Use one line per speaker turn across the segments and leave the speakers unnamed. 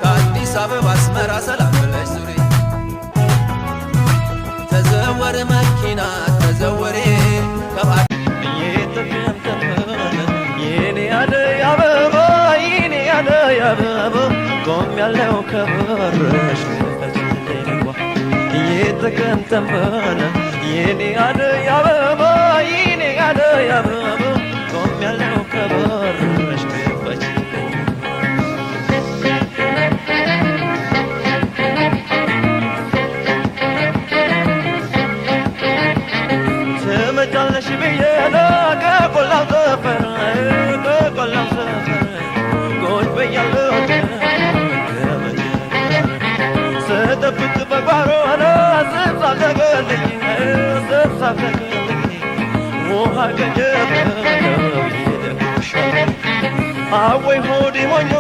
ከአዲስ አበባ አስመራ ሰላም ብለሽ ዙሪ ተዘወር መኪና ተዘወሬ የኔ አደይ አበባ የኔ አደይ አበባ ቆም ያለው ከበረሽ እየተከንተንበለ የኔ አደይ አበባ የኔ አደይ አበባ ቆም ያለው ከበረሽ ትመጫለሽ ብዬ ከቆላው ሰፈር ጎሽ ብያለሁ ስጠብቅ በጓሮ ስብሳብ ተገለኝ ውሃ ገጀበለው ይደግሻል አወይ ሆዴ ሞኞ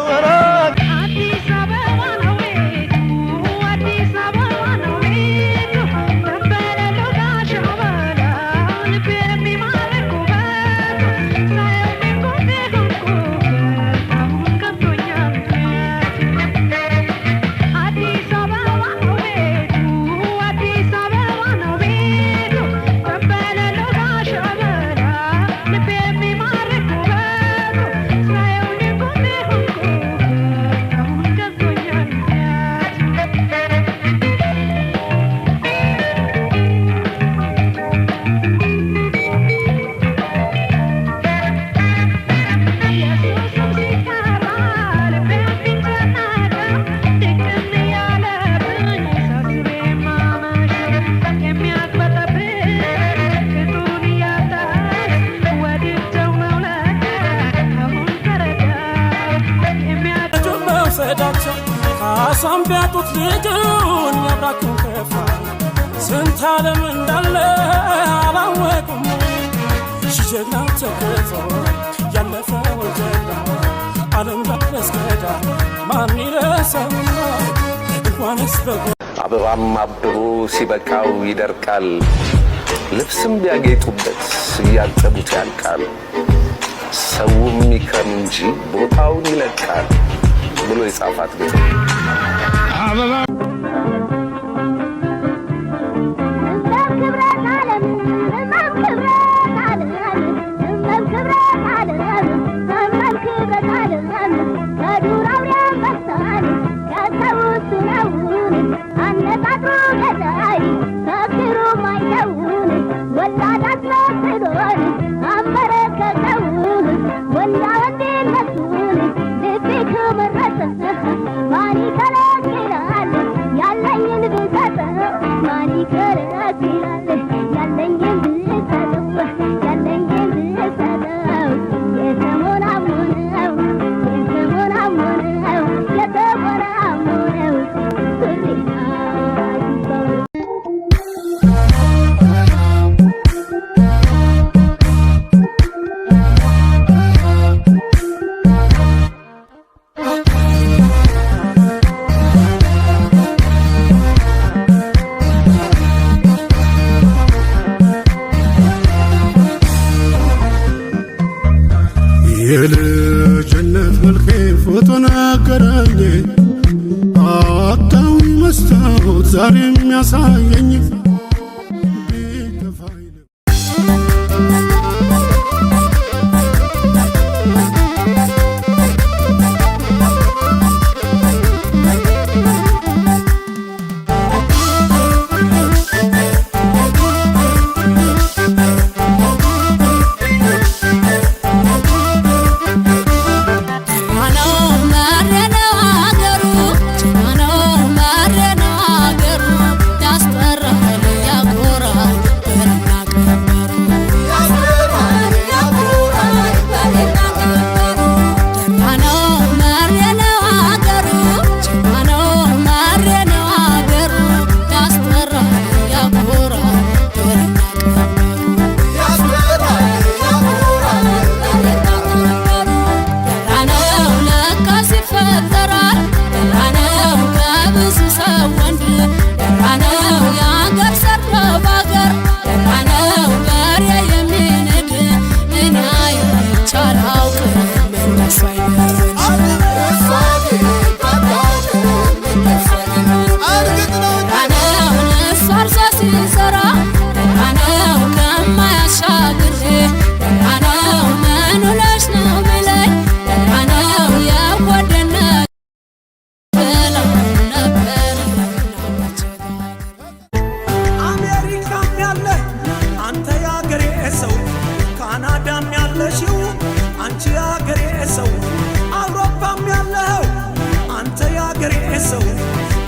ካሳም ቢያጡት ልጁን ያብራኩን ከፋ ስንት ዓለም እንዳለ አላወቁም ጀግናው ተከቶ ያለፈው ጀግና ዓለም ላስገዳ ማን ይረሳውና እንኳንስ
አበባም አብቦ ሲበቃው ይደርቃል ልብስም ቢያጌጡበት እያጠቡት ያልቃል ሰውም ይከም እንጂ ቦታውን ይለቃል ብሎ የጻፋት ግጥም
የልጅነት መልኬ ፎቶ ነገረኝ አጣዊ መስታወት ዛሬ የሚያሳየኝ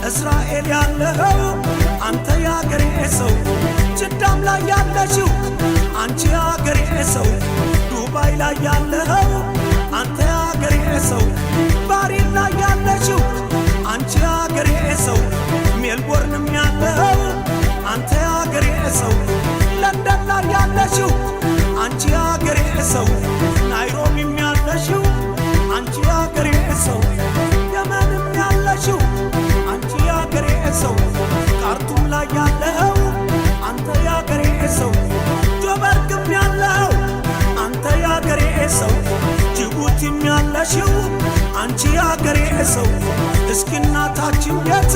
እስራኤል ያለኸው አንተ ያገሬ ሰው ጅዳም ላይ ያለሽው አንቺ ያገሬ ሰው ዱባይ ላይ ያለኸው አንተ ያገሬ ሰው ባሪን ላይ ያለሽው አንቺ ያገሬ ሰው ሜልቦርንም ያለኸው አንተ ያገሬ ሰው ለንደን ላይ ያለሽው አንቺ ያገሬ ሰው ናይሮቢም ያለሽው አንቺ ያገሬ ሰው የመንም ያለሽው አንቺ ያገሬ ሰው ካርቱም ላይ ያለኸው አንተ ያገሬ ሰው ጆበርግም ያለኸው አንተ ያገሬ ሰው ጅቡቲም ያለሽው አንቺ ያገሬ ሰው እስኪ እናታችን ቤት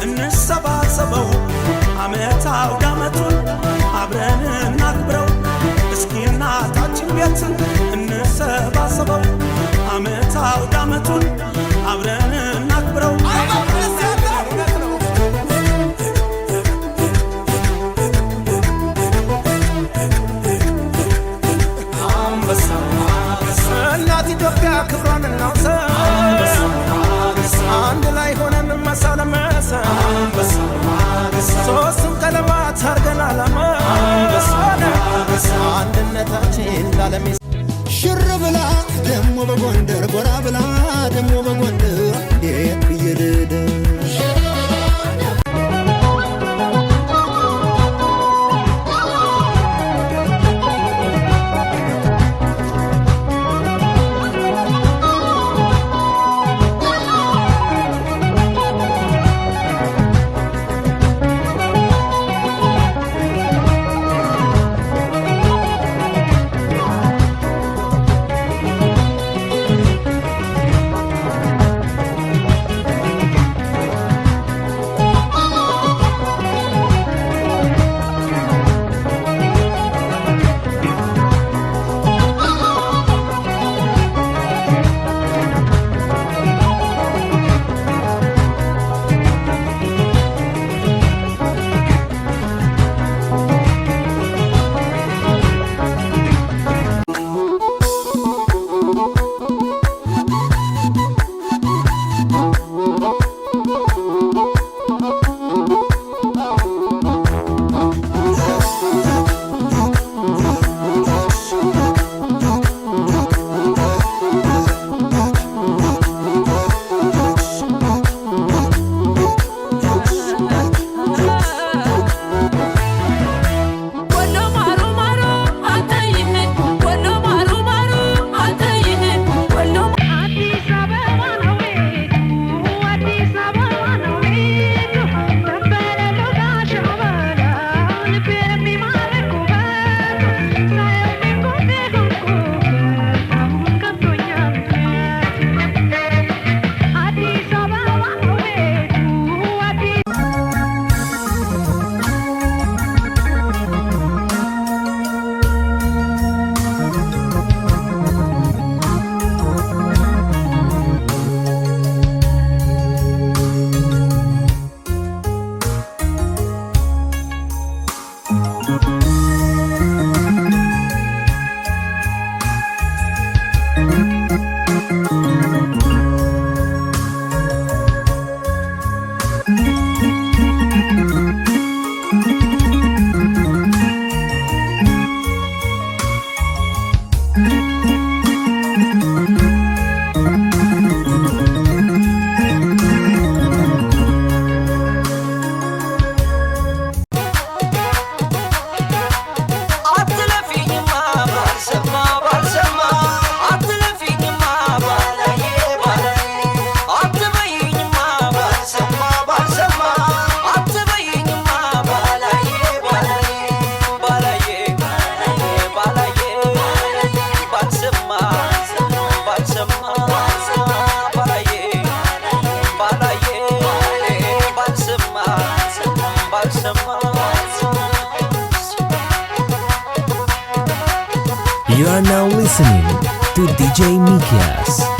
እንሰባሰበው ዓመት አውደ ዓመቱን አብረን እናክብረው እስኪ እናታችን ቤት እንሰባሰበው ዓመት አውደ ዓመቱን አብረን እናክብረው እናት ኢትዮጵያ ክብሯን እናውሳ አንድ ላይ ሆነን መሳለመሰ ሶስቱን ቀለማት አርገን አላማ አንድነታችን ላለም
ሽር ብላ ደሞ በጎንደር ጎራ ብላ ደሞ
You are now listening to DJ Mikias.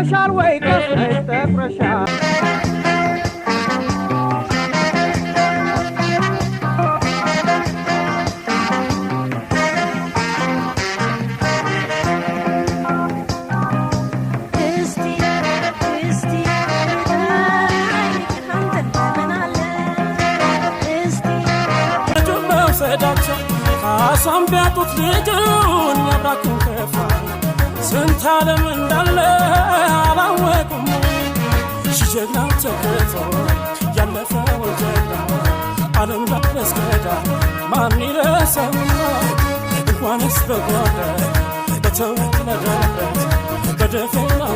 Shall wake up and step pressure. Some better ልጁን ያብራኩን ከፋ ስንት ዓለም እንዳለ አላወቁም ጀግና ተከቶ ያለፈው ጀግና ዓለም ላስከዳ ማን ይረሳው እንኳንስ በጓዳ በተወለደበት በደፈናው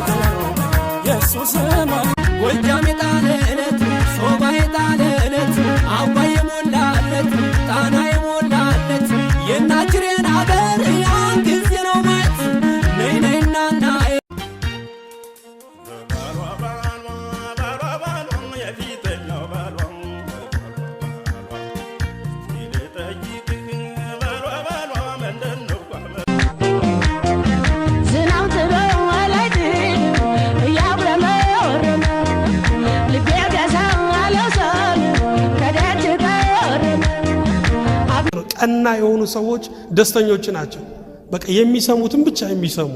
ኢየሱስ ዘመን
ጎጃም የጣለለት ሶባ የጣለለት አባይ የሞላለት ጣና የሞላለት የናችሬን አገር ያን ጊዜ ነው ማለት ነይ ነይና ናይ
ቀና የሆኑ ሰዎች ደስተኞች ናቸው። በቃ የሚሰሙትን ብቻ የሚሰሙ